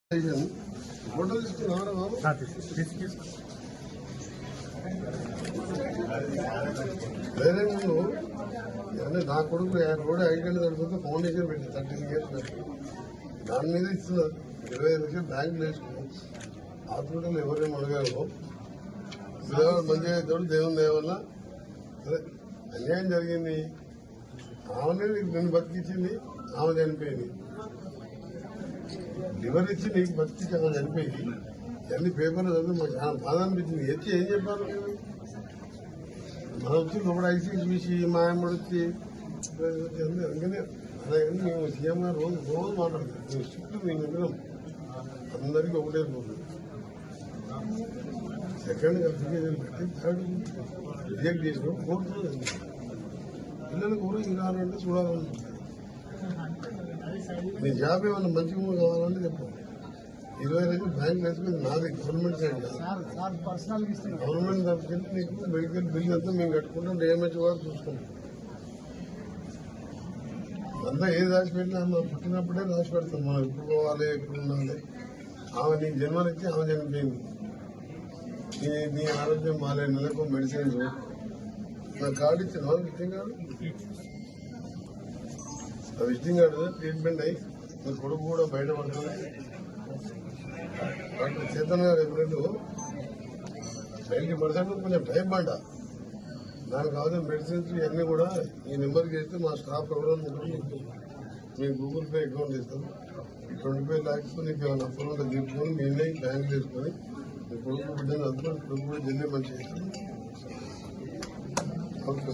Photo తీసుకున్నారా బాబు? వేరే ముందు అంటే నా కొడుకు రోడ్ ఐడెంటి దొరికితే ఫౌండేషన్ పెట్టి 13 years పెట్టి దాని మీద ఇస్తున్నారు 25 లక్షలు బ్యాంకులు వేసుకున్నాం. హాస్పిటల్ ఎవరేం అడగారు మంచిగా అవుతాడు దేవుని దయ వల్ల. సరే అన్యాయం జరిగింది. ఆమెనే నిన్ను బతికించింది, ఆమె చనిపోయింది. లివర్ ఇచ్చి నీకు బతికించి ఆమె చనిపోయింది. అన్ని పేపర్లు చదివి మాకు చాలా బాధ అనిపించింది. ఎత్తి ఏం చెప్పారు మనం వచ్చి లోపల ఐసీ చూసి మా అమ్మడు వచ్చి అందుకనే అలాగే మేము సీఎం గారు రోజు మాట్లాడతాం. మేము స్ట్రిక్ట్ మేము విన్నాం అందరికీ ఒకటే రోజు. సెకండ్ అప్లికేషన్ పెట్టి థర్డ్ రిజెక్ట్ చేసిన ఫోర్త్ పిల్లలకు కూడా ఇంకా అంటే చూడాలనుకుంటారు. నీ జాబ్ ఏమన్నా మంచిగా కావాలంటే చెప్పండి. 20 లక్షలు బ్యాంక్ వేసుకుని నాది గవర్నమెంట్ సైడ్ కాదు, గవర్నమెంట్ తరఫుకి నీకు మెడికల్ బిల్ అంతా మేము కట్టుకుంటాం. డిఎంహెచ్ వారు చూసుకుంటాం. అంతా ఏది రాసి పెట్టినా మనం పుట్టినప్పుడే రాసి పెడతాం. మనం ఎప్పుడు పోవాలి ఎప్పుడు ఉండాలి. ఆమె నీకు జన్మనిచ్చి ఆమె చనిపోయింది. నీ ఆరోగ్యం బాగాలేదు, నెలకు మెడిసిన్స్ నాకు కార్డు ఇచ్చిన విజిటింగ్ కార్డు, ఆ విజిటింగ్ కార్డు ట్రీట్మెంట్ అయ్యి మీ కొడుకు కూడా బయటపడుతుంది. డాక్టర్ చేతన్ గారు ఎప్పుడూ 90% కొంచెం టైం పడ్డా దానికి కావాల్సిన మెడిసిన్స్ ఇవన్నీ కూడా ఈ నెంబర్కి చేస్తే మా స్టాఫ్ ఎవరో మీకు గూగుల్ పే అకౌంట్ ఇస్తాం. 25 lakhs నీకు ఏమైనా అప్పులు తీసుకొని నేనే బ్యాంక్ తీసుకొని మీ కొడుకు బిడ్డను అందుకొని కొడుకు కూడా జల్లి మంచి చేస్తాను. ఓకే.